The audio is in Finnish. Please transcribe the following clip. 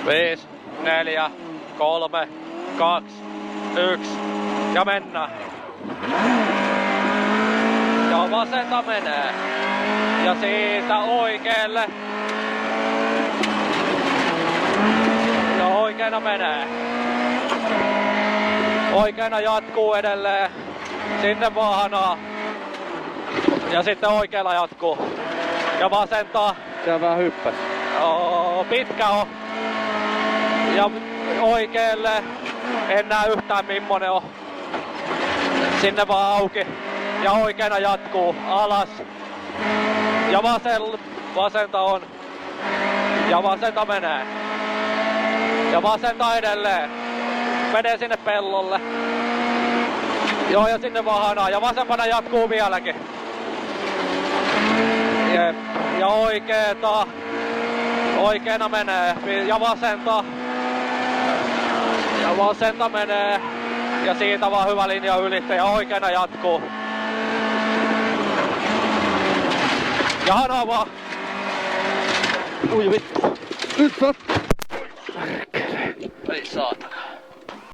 5, 4, 3, 2, 1 ja mennään. Ja vasenta menee. Ja siitä oikealle. Ja oikeana menee. Oikeana jatkuu edelleen. Sinne vahanaa. Ja sitten oikealla jatkuu. Ja vasenta. Se vähän hyppäs. Pitkä on. Ja oikealle. En näe yhtään mimmonen on. Sinne vaan auki. Ja oikeana jatkuu. Alas. Ja vasenta on. Ja vasenta menee. Ja vasenta edelleen. Menee sinne pellolle. Joo, ja sinne vahanaa. Ja vasempana jatkuu vieläkin. Jep. Ja oikeeta. Oikeena menee. Ja vasenta. Ja vasenta menee. Ja siitä vaan hyvä linja ylitse. Ja oikeena jatkuu. Ja hanaa vaan. Ui vittu. Nyt Ei saatana.